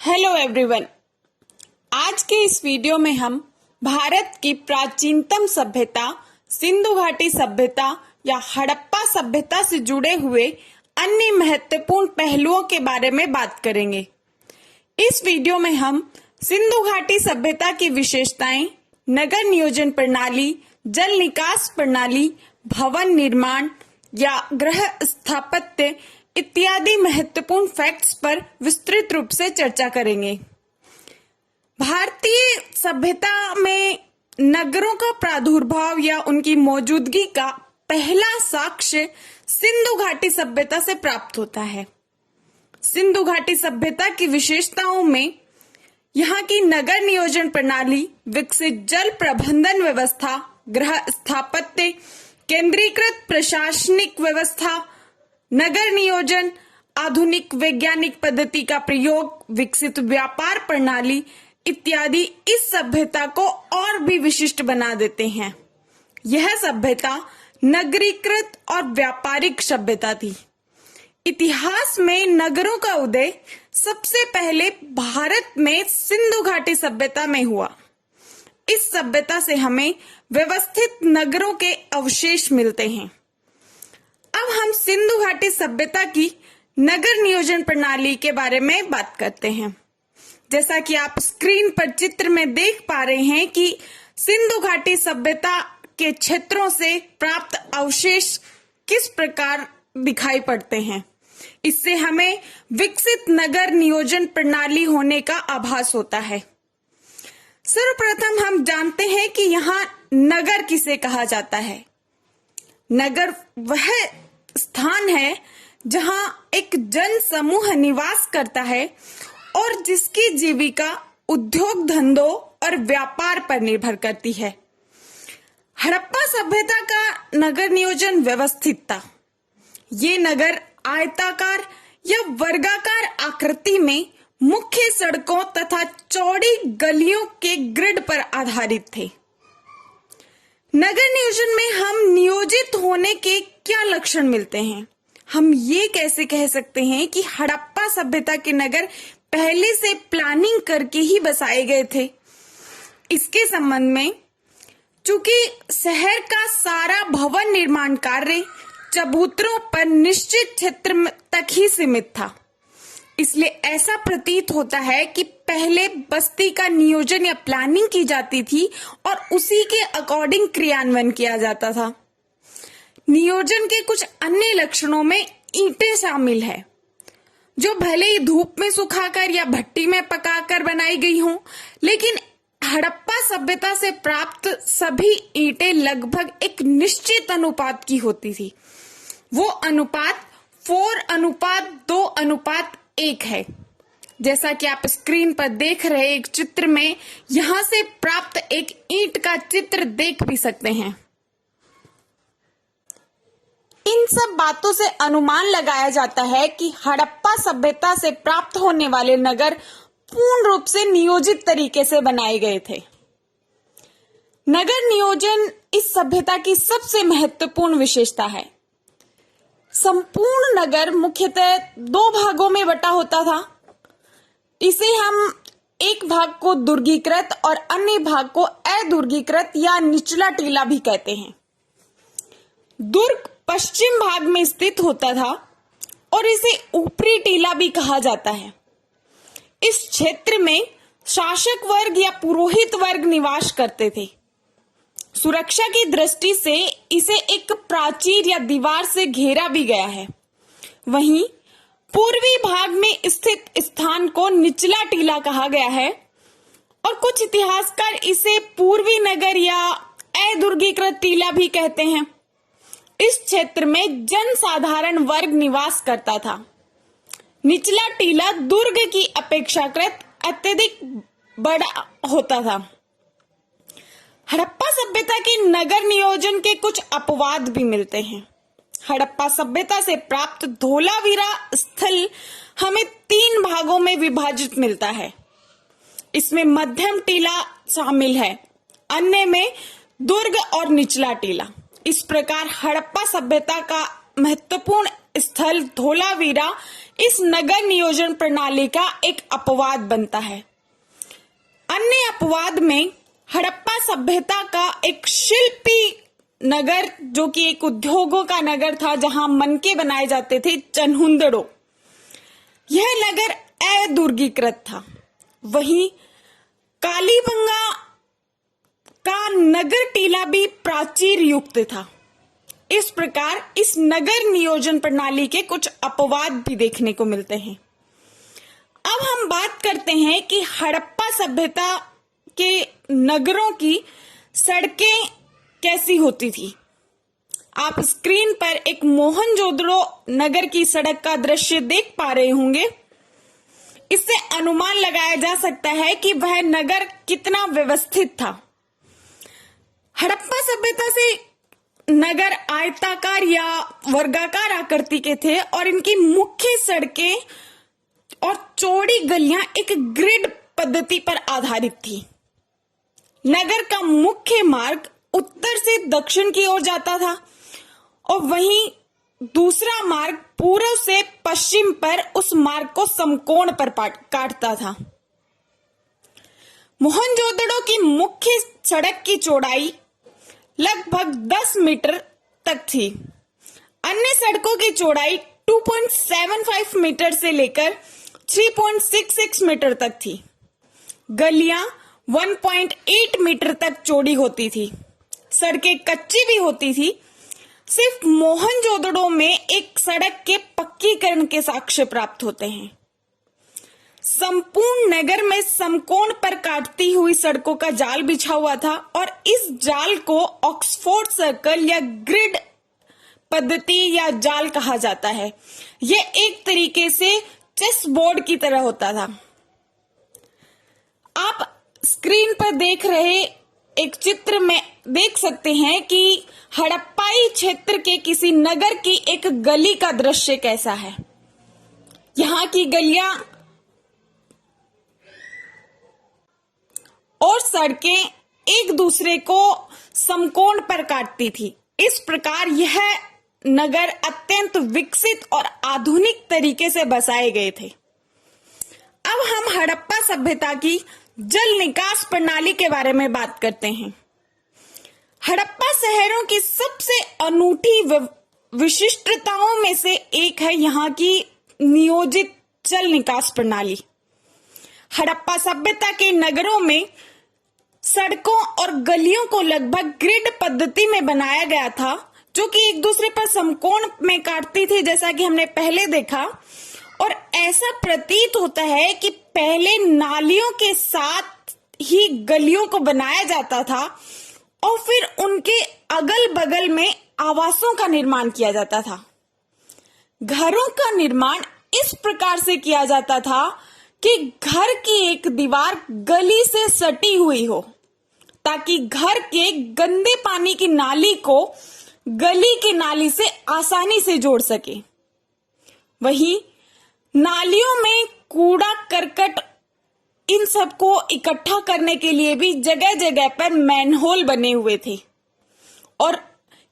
Hello everyone. आज के इस वीडियो में हम भारत की प्राचीनतम सभ्यता सिंधु घाटी सभ्यता या हड़प्पा सभ्यता से जुड़े हुए अन्य महत्वपूर्ण पहलुओं के बारे में बात करेंगे। इस वीडियो में हम सिंधु घाटी सभ्यता की विशेषताएं, नगर नियोजन प्रणाली, जल निकास प्रणाली, भवन निर्माण या गृह स्थापत्य इत्यादि महत्वपूर्ण फैक्ट्स पर विस्तृत रूप से चर्चा करेंगे। भारतीय सभ्यता में नगरों का प्रादुर्भाव या उनकी मौजूदगी का पहला साक्ष्य सिंधु घाटी सभ्यता से प्राप्त होता है। सिंधु घाटी सभ्यता की विशेषताओं में यहाँ की नगर नियोजन प्रणाली, विकसित जल प्रबंधन व्यवस्था, गृह स्थापत्य, केंद्रीकृत प्रशासनिक व्यवस्था, नगर नियोजन, आधुनिक वैज्ञानिक पद्धति का प्रयोग, विकसित व्यापार प्रणाली इत्यादि इस सभ्यता को और भी विशिष्ट बना देते हैं। यह सभ्यता नगरीकृत और व्यापारिक सभ्यता थी। इतिहास में नगरों का उदय सबसे पहले भारत में सिंधु घाटी सभ्यता में हुआ। इस सभ्यता से हमें व्यवस्थित नगरों के अवशेष मिलते हैं। अब हम सिंधु घाटी सभ्यता की नगर नियोजन प्रणाली के बारे में बात करते हैं। जैसा कि आप स्क्रीन पर चित्र में देख पा रहे हैं कि सिंधु घाटी सभ्यता के क्षेत्रों से प्राप्त अवशेष किस प्रकार दिखाई पड़ते हैं। इससे हमें विकसित नगर नियोजन प्रणाली होने का आभास होता है। सर्वप्रथम हम जानते हैं कि यहाँ नगर किसे कहा जाता है। नगर वह स्थान है जहां एक जन समूह निवास करता है और जिसकी जीविका उद्योग धंधों और व्यापार पर निर्भर करती है। हड़प्पा सभ्यता का नगर नियोजन व्यवस्थित था। ये नगर आयताकार या वर्गाकार आकृति में मुख्य सड़कों तथा चौड़ी गलियों के ग्रिड पर आधारित थे। नगर नियोजन में हम नियोजित होने के क्या लक्षण मिलते हैं? हम ये कैसे कह सकते हैं कि हड़प्पा सभ्यता के नगर पहले से प्लानिंग करके ही बसाए गए थे? इसके संबंध में चूंकि शहर का सारा भवन निर्माण कार्य चबूतरों पर निश्चित क्षेत्र तक ही सीमित था, इसलिए ऐसा प्रतीत होता है कि पहले बस्ती का नियोजन या प्लानिंग की जाती थी और उसी के अकॉर्डिंग क्रियान्वयन किया जाता था। नियोजन के कुछ अन्य लक्षणों में ईंटें शामिल है, जो भले ही धूप में सुखाकर या भट्टी में पकाकर बनाई गई हों, लेकिन हड़प्पा सभ्यता से प्राप्त सभी ईंटें लगभग एक निश्चित अनुपात की होती थी। वो अनुपात 4:2:1 है। जैसा कि आप स्क्रीन पर देख रहे एक चित्र में यहां से प्राप्त एक ईंट का चित्र देख भी सकते हैं। इन सब बातों से अनुमान लगाया जाता है कि हड़प्पा सभ्यता से प्राप्त होने वाले नगर पूर्ण रूप से नियोजित तरीके से बनाए गए थे। नगर नियोजन इस सभ्यता की सबसे महत्वपूर्ण विशेषता है। संपूर्ण नगर मुख्यतः 2 भागों में बटा होता था। इसे हम एक भाग को दुर्गीकृत और अन्य भाग को अदुर्गीकृत या निचला टीला भी कहते हैं। दुर्ग पश्चिम भाग में स्थित होता था और इसे ऊपरी टीला भी कहा जाता है। इस क्षेत्र में शासक वर्ग या पुरोहित वर्ग निवास करते थे। सुरक्षा की दृष्टि से इसे एक प्राचीर या दीवार से घेरा भी गया है। वहीं पूर्वी भाग में स्थित स्थान को निचला टीला कहा गया है और कुछ इतिहासकार इसे पूर्वी नगर या अदुर्गीकृत टीला भी कहते हैं। इस क्षेत्र में जनसाधारण वर्ग निवास करता था। निचला टीला दुर्ग की अपेक्षाकृत अत्यधिक बड़ा होता था। हड़प्पा सभ्यता के नगर नियोजन के कुछ अपवाद भी मिलते हैं। हड़प्पा सभ्यता से प्राप्त धोलावीरा स्थल हमें 3 भागों में विभाजित मिलता है। इसमें मध्यम टीला शामिल है, अन्य में दुर्ग और निचला टीला। इस प्रकार हड़प्पा सभ्यता का महत्वपूर्ण स्थल धोलावीरा इस नगर नियोजन प्रणाली का एक अपवाद बनता है। अन्य अपवाद में हड़प्पा सभ्यता का एक शिल्पी नगर, जो कि एक उद्योगों का नगर था जहां मनके बनाए जाते थे, चनहुंदड़ो, यह नगर अदुर्गीकृत था। वहीं कालीबंगा का नगर टीला भी प्राचीर युक्त था। इस प्रकार इस नगर नियोजन प्रणाली के कुछ अपवाद भी देखने को मिलते हैं। अब हम बात करते हैं कि हड़प्पा सभ्यता के नगरों की सड़कें कैसी होती थी। आप स्क्रीन पर एक मोहनजोदड़ो नगर की सड़क का दृश्य देख पा रहे होंगे। इससे अनुमान लगाया जा सकता है कि वह नगर कितना व्यवस्थित था। हड़प्पा सभ्यता से नगर आयताकार या वर्गाकार आकृति के थे और इनकी मुख्य सड़कें और चौड़ी गलियां एक ग्रिड पद्धति पर आधारित थी। नगर का मुख्य मार्ग उत्तर से दक्षिण की ओर जाता था और वहीं दूसरा मार्ग पूर्व से पश्चिम पर उस मार्ग को समकोण पर काटता था। मोहनजोदड़ो की मुख्य सड़क की चौड़ाई लगभग 10 मीटर तक थी। अन्य सड़कों की चौड़ाई 2.75 मीटर से लेकर 3.66 मीटर तक थी। गलियां 1.8 मीटर तक चौड़ी होती थी। सड़कें कच्ची भी होती थी। सिर्फ मोहनजोदड़ो में एक सड़क के पक्कीकरण के साक्ष्य प्राप्त होते हैं। संपूर्ण नगर में समकोण पर काटती हुई सड़कों का जाल बिछा हुआ था और इस जाल को ऑक्सफोर्ड सर्कल या ग्रिड पद्धति या जाल कहा जाता है। यह एक तरीके से चेस बोर्ड की तरह होता था। आप स्क्रीन पर देख रहे एक चित्र में देख सकते हैं कि हड़प्पाई क्षेत्र के किसी नगर की एक गली का दृश्य कैसा है। यहाँ की गलियां और सड़कें एक दूसरे को समकोण पर काटती थी। इस प्रकार यह नगर अत्यंत विकसित और आधुनिक तरीके से बसाए गए थे। अब हम हड़प्पा सभ्यता की जल निकास प्रणाली के बारे में बात करते हैं। हड़प्पा शहरों की सबसे अनूठी विशिष्टताओं में से एक है यहाँ की नियोजित जल निकास प्रणाली। हड़प्पा सभ्यता के नगरों में सड़कों और गलियों को लगभग ग्रिड पद्धति में बनाया गया था, जो कि एक दूसरे पर समकोण में काटती थी, जैसा कि हमने पहले देखा। और ऐसा प्रतीत होता है कि पहले नालियों के साथ ही गलियों को बनाया जाता था और फिर उनके अगल बगल में आवासों का निर्माण किया जाता था। घरों का निर्माण इस प्रकार से किया जाता था कि घर की एक दीवार गली से सटी हुई हो, ताकि घर के गंदे पानी की नाली को गली की नाली से आसानी से जोड़ सके। वहीं नालियों में कूड़ा करकट इन सबको इकट्ठा करने के लिए भी जगह जगह पर मैनहोल बने हुए थे और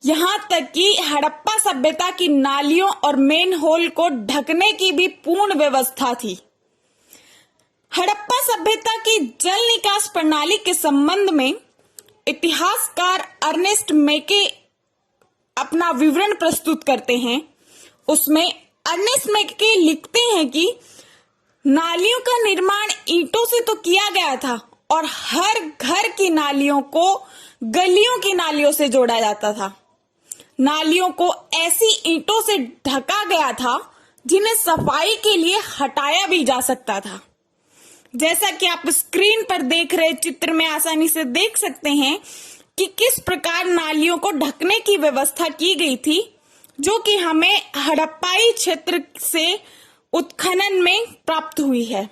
यहाँ तक कि हड़प्पा सभ्यता की नालियों और मैनहोल को ढकने की भी पूर्ण व्यवस्था थी। हड़प्पा सभ्यता की जल निकास प्रणाली के संबंध में इतिहासकार अर्नेस्ट मेके अपना विवरण प्रस्तुत करते हैं। उसमें अर्नेस्ट मेके लिखते हैं कि नालियों का निर्माण ईंटों से तो किया गया था और हर घर की नालियों को गलियों की नालियों से जोड़ा जाता था। नालियों को ऐसी ईंटों से ढका गया था जिन्हें सफाई के लिए हटाया भी जा सकता था। जैसा कि आप स्क्रीन पर देख रहे चित्र में आसानी से देख सकते हैं कि किस प्रकार नालियों को ढकने की व्यवस्था की गई थी, जो कि हमें हड़प्पाई क्षेत्र से उत्खनन में प्राप्त हुई है।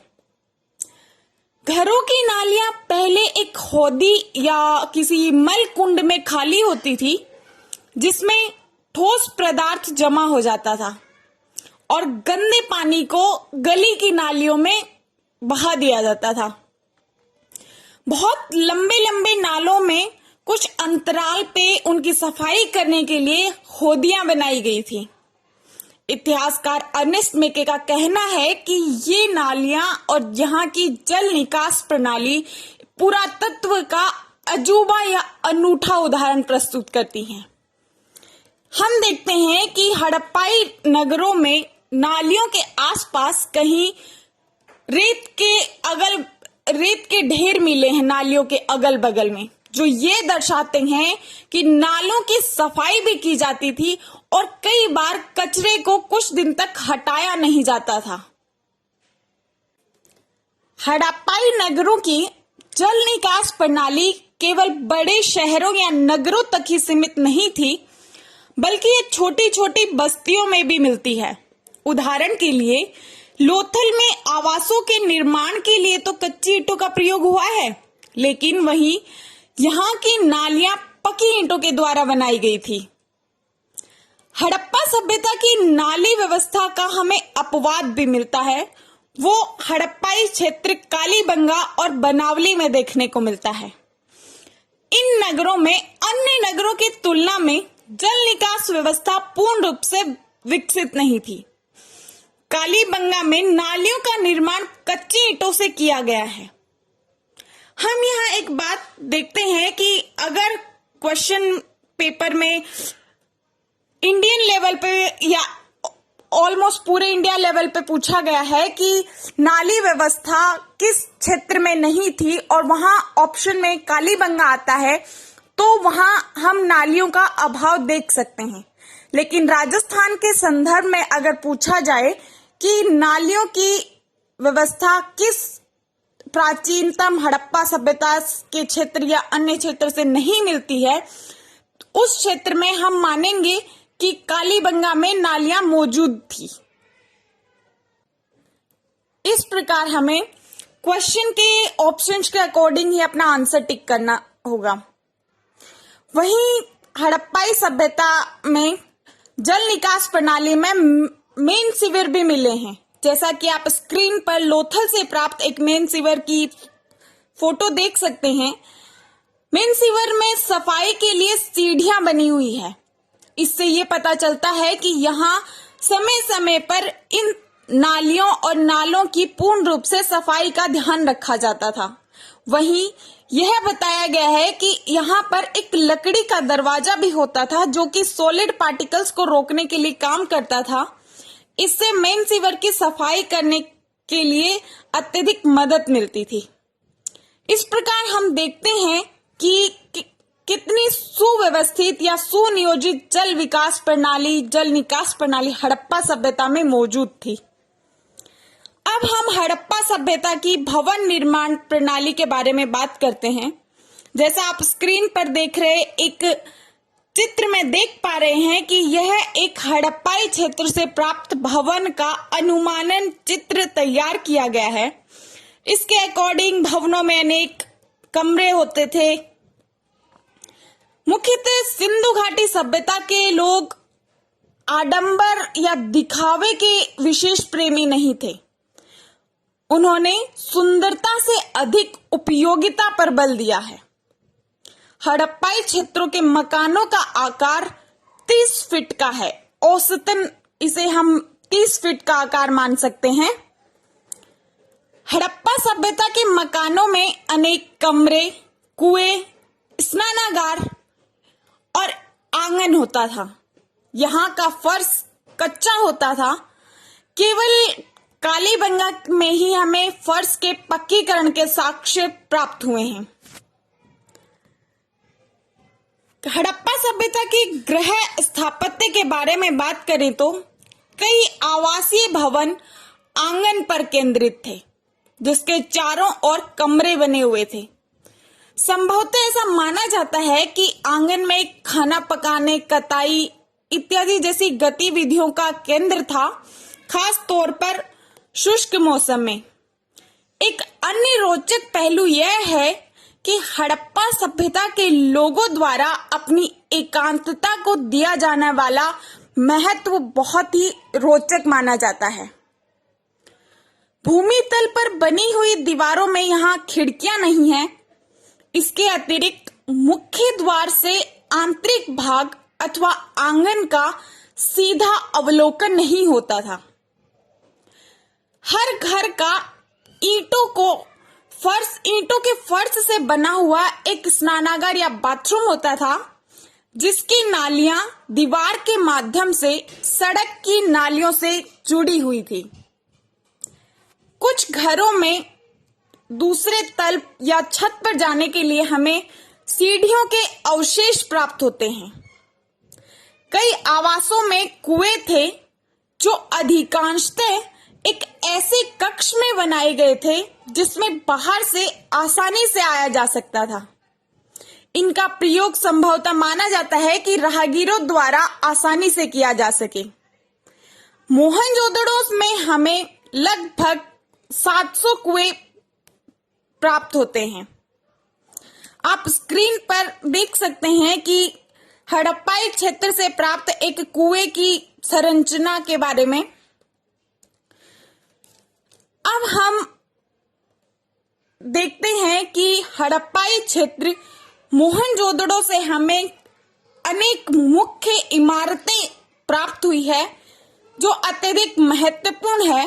घरों की नालियां पहले एक हौदी या किसी मल कुंड में खाली होती थी, जिसमें ठोस पदार्थ जमा हो जाता था और गंदे पानी को गली की नालियों में बहा दिया जाता था। बहुत लंबे लंबे नालों में कुछ अंतराल पे उनकी सफाई करने के लिए होदियां बनाई गई थी। इतिहासकार अर्नेस्ट मेके का कहना है कि ये नालियां और यहाँ की जल निकास प्रणाली पुरातत्व का अजूबा या अनूठा उदाहरण प्रस्तुत करती हैं। हम देखते हैं कि हड़प्पाई नगरों में नालियों के आसपास कहीं रेत के ढेर मिले हैं नालियों के अगल बगल में, जो ये दर्शाते हैं कि नालों की सफाई भी की जाती थी और कई बार कचरे को कुछ दिन तक हटाया नहीं जाता था। हड़प्पाई नगरों की जल निकास प्रणाली केवल बड़े शहरों या नगरों तक ही सीमित नहीं थी, बल्कि ये छोटी छोटी बस्तियों में भी मिलती है। उदाहरण के लिए लोथल में आवासों के निर्माण के लिए तो कच्ची ईंटों का प्रयोग हुआ है, लेकिन वहीं यहाँ की नालियां पक्की ईंटों के द्वारा बनाई गई थी। हड़प्पा सभ्यता की नाली व्यवस्था का हमें अपवाद भी मिलता है। वो हड़प्पाई क्षेत्र कालीबंगा और बनावली में देखने को मिलता है। इन नगरों में अन्य नगरों की तुलना में जल निकास व्यवस्था पूर्ण रूप से विकसित नहीं थी। कालीबंगा में नालियों का निर्माण कच्ची ईंटों से किया गया है। हम यहाँ एक बात देखते हैं कि अगर क्वेश्चन पेपर में इंडियन लेवल पे या ऑलमोस्ट पूरे इंडिया लेवल पे पूछा गया है कि नाली व्यवस्था किस क्षेत्र में नहीं थी और वहां ऑप्शन में कालीबंगा आता है, तो वहां हम नालियों का अभाव देख सकते हैं। लेकिन राजस्थान के संदर्भ में अगर पूछा जाए कि नालियों की व्यवस्था किस प्राचीनतम हड़प्पा सभ्यता के क्षेत्र या अन्य क्षेत्र से नहीं मिलती है, उस क्षेत्र में हम मानेंगे कि कालीबंगा में नालियां मौजूद थी। इस प्रकार हमें क्वेश्चन के ऑप्शंस के अकॉर्डिंग ही अपना आंसर टिक करना होगा। वहीं हड़प्पाई सभ्यता में जल निकास प्रणाली में मेन सीवर भी मिले हैं। जैसा कि आप स्क्रीन पर लोथल से प्राप्त एक मेन सीवर की फोटो देख सकते हैं। मेन सीवर में सफाई के लिए सीढ़ियां बनी हुई है। इससे ये पता चलता है कि यहाँ समय समय पर इन नालियों और नालों की पूर्ण रूप से सफाई का ध्यान रखा जाता था। वहीं यह बताया गया है कि यहाँ पर एक लकड़ी का दरवाजा भी होता था, जो कि सॉलिड पार्टिकल्स को रोकने के लिए काम करता था। इससे मेन सीवर की सफाई करने के लिए अत्यधिक मदद मिलती थी। इस प्रकार हम देखते हैं कि कितनी सुव्यवस्थित या सुनियोजित जल निकास प्रणाली हड़प्पा सभ्यता में मौजूद थी। अब हम हड़प्पा सभ्यता की भवन निर्माण प्रणाली के बारे में बात करते हैं। जैसा आप स्क्रीन पर देख रहे एक चित्र में देख पा रहे हैं कि यह एक हड़प्पाई क्षेत्र से प्राप्त भवन का अनुमानन चित्र तैयार किया गया है। इसके अकॉर्डिंग भवनों में अनेक कमरे होते थे। मुख्यतः सिंधु घाटी सभ्यता के लोग आडंबर या दिखावे के विशेष प्रेमी नहीं थे। उन्होंने सुंदरता से अधिक उपयोगिता पर बल दिया है। हड़प्पाई क्षेत्रों के मकानों का आकार 30 फीट का है। औसतन इसे हम 30 फीट का आकार मान सकते हैं। हड़प्पा सभ्यता के मकानों में अनेक कमरे, कुएं, स्नानागार और आंगन होता था। यहाँ का फर्श कच्चा होता था। केवल कालीबंगा में ही हमें फर्श के पक्कीकरण के साक्ष्य प्राप्त हुए हैं। हड़प्पा सभ्यता की गृह स्थापत्य के बारे में बात करें तो कई आवासीय भवन आंगन पर केंद्रित थे, जिसके चारों ओर कमरे बने हुए थे। संभवतः ऐसा माना जाता है कि आंगन में खाना पकाने, कताई इत्यादि जैसी गतिविधियों का केंद्र था, खास तौर पर शुष्क मौसम में। एक अन्य रोचक पहलू यह है कि हड़प्पा सभ्यता के लोगों द्वारा अपनी एकांतता को दिया जाने वाला महत्व बहुत ही रोचक माना जाता है। भूमि तल पर बनी हुई दीवारों में यहाँ खिड़कियां नहीं है। इसके अतिरिक्त मुख्य द्वार से आंतरिक भाग अथवा आंगन का सीधा अवलोकन नहीं होता था। हर घर का ईंटों के फर्श से बना हुआ एक स्नानागार या बाथरूम होता था, जिसकी नालियां दीवार के माध्यम से सड़क की नालियों से जुड़ी हुई थी। कुछ घरों में दूसरे तल या छत पर जाने के लिए हमें सीढ़ियों के अवशेष प्राप्त होते हैं। कई आवासों में कुएं थे जो अधिकांशतः एक ऐसे कक्ष में बनाए गए थे जिसमें बाहर से आसानी से आया जा सकता था। इनका प्रयोग संभवतः माना जाता है कि राहगीरों द्वारा आसानी से किया जा सके। मोहनजोदड़ो में हमें लगभग 700 कुएं प्राप्त होते हैं। आप स्क्रीन पर देख सकते हैं कि हड़प्पाई क्षेत्र से प्राप्त एक कुएं की संरचना के बारे में। अब हम देखते हैं कि हड़प्पाई क्षेत्र मोहनजोदड़ो से हमें अनेक मुख्य इमारतें प्राप्त हुई है जो अत्यधिक महत्वपूर्ण है।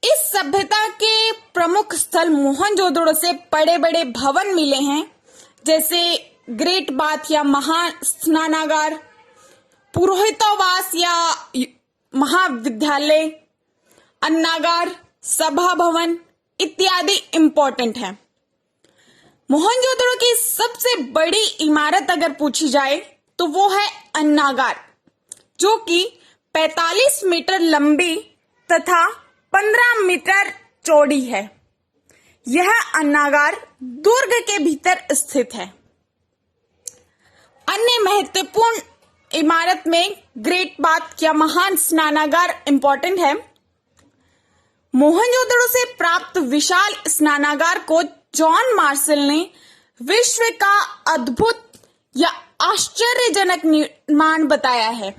इस सभ्यता के प्रमुख स्थल मोहनजोदड़ो से बड़े बड़े भवन मिले हैं, जैसे ग्रेट बाथ या महास्नानागार, पुरोहितावास या महाविद्यालय, अन्नागार, सभा भवन इत्यादि इंपॉर्टेंट है। मोहनजोदड़ो की सबसे बड़ी इमारत अगर पूछी जाए तो वो है अन्नागार, जो कि 45 मीटर लंबी तथा 15 मीटर चौड़ी है। यह अन्नागार दुर्ग के भीतर स्थित है। अन्य महत्वपूर्ण इमारत में ग्रेट बाथ या महान स्नानागार इंपॉर्टेंट है। मोहनजोदड़ो से प्राप्त विशाल स्नानागार को जॉन मार्शल ने विश्व का अद्भुत या आश्चर्यजनक निर्माण बताया है।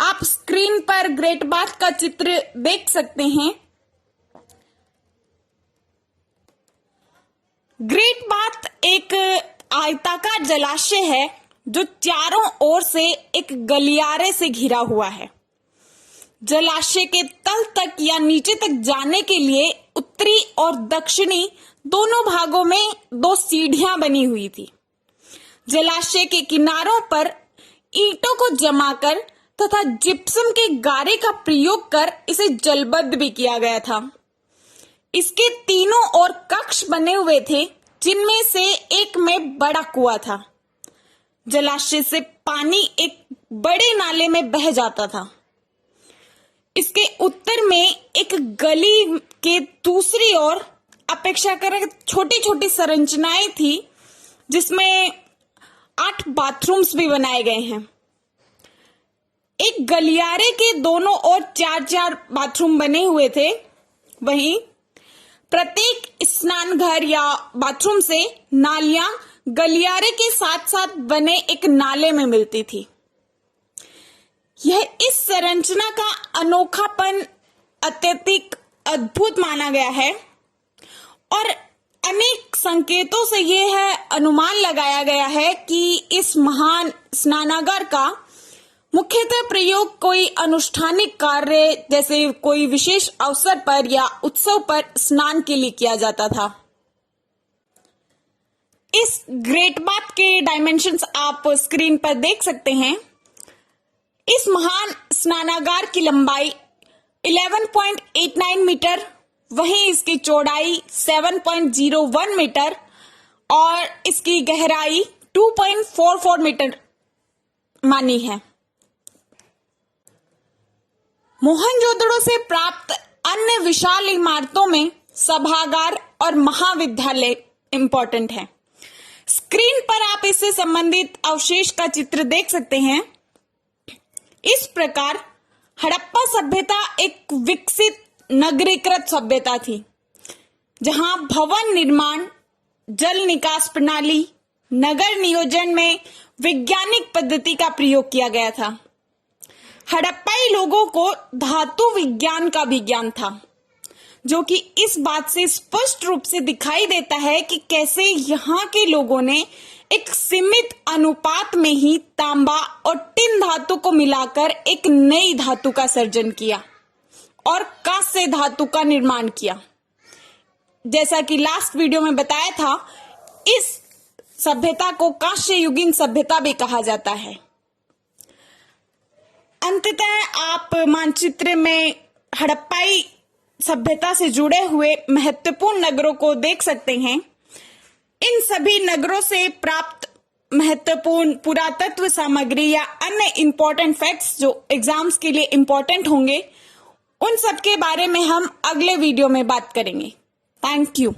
आप स्क्रीन पर ग्रेट बाथ का चित्र देख सकते हैं। ग्रेट बाथ एक आयताकार जलाशय है जो चारों ओर से एक गलियारे से घिरा हुआ है। जलाशय के तल तक या नीचे तक जाने के लिए उत्तरी और दक्षिणी दोनों भागों में 2 सीढ़ियां बनी हुई थी। जलाशय के किनारों पर ईंटों को जमाकर तथा जिप्सम के गारे का प्रयोग कर इसे जलबद्ध भी किया गया था। इसके तीनों ओर कक्ष बने हुए थे, जिनमें से एक में बड़ा कुआं था। जलाशय से पानी एक बड़े नाले में बह जाता था। इसके उत्तर में एक गली के दूसरी ओर अपेक्षाकृत छोटी छोटी संरचनाएं थी, जिसमें 8 बाथरूम्स भी बनाए गए हैं। एक गलियारे के दोनों ओर 4-4 बाथरूम बने हुए थे। वहीं प्रत्येक स्नान घर या बाथरूम से नालियां गलियारे के साथ साथ बने एक नाले में मिलती थी। यह इस संरचना का अनोखापन अत्यधिक अद्भुत माना गया है और अनेक संकेतों से यह अनुमान लगाया गया है कि इस महान स्नानागार का मुख्यतः प्रयोग कोई अनुष्ठानिक कार्य जैसे कोई विशेष अवसर पर या उत्सव पर स्नान के लिए किया जाता था। इस ग्रेट बाथ के डायमेंशंस आप स्क्रीन पर देख सकते हैं। इस महान स्नानागार की लंबाई 11.89 मीटर, वहीं इसकी चौड़ाई 7.01 मीटर और इसकी गहराई 2.44 मीटर मानी है। मोहनजोदड़ो से प्राप्त अन्य विशाल इमारतों में सभागार और महाविद्यालय इंपॉर्टेंट है। स्क्रीन पर आप इससे संबंधित अवशेष का चित्र देख सकते हैं। इस प्रकार हड़प्पा सभ्यता एक विकसित नगरीकृत सभ्यता थी, जहां भवन निर्माण, जल निकास प्रणाली, नगर नियोजन में वैज्ञानिक पद्धति का प्रयोग किया गया था। हड़प्पाई लोगों को धातु विज्ञान का भी ज्ञान था, जो कि इस बात से स्पष्ट रूप से दिखाई देता है कि कैसे यहाँ के लोगों ने एक सीमित अनुपात में ही तांबा और टिन धातु को मिलाकर एक नई धातु का सर्जन किया और कांस्य धातु का निर्माण किया। जैसा कि लास्ट वीडियो में बताया था, इस सभ्यता को कांस्य युगीन सभ्यता भी कहा जाता है। अंततः आप मानचित्र में हड़प्पाई सभ्यता से जुड़े हुए महत्वपूर्ण नगरों को देख सकते हैं। इन सभी नगरों से प्राप्त महत्वपूर्ण पुरातत्व सामग्री या अन्य इंपॉर्टेंट फैक्ट्स जो एग्जाम्स के लिए इंपॉर्टेंट होंगे, उन सब के बारे में हम अगले वीडियो में बात करेंगे। Thank you.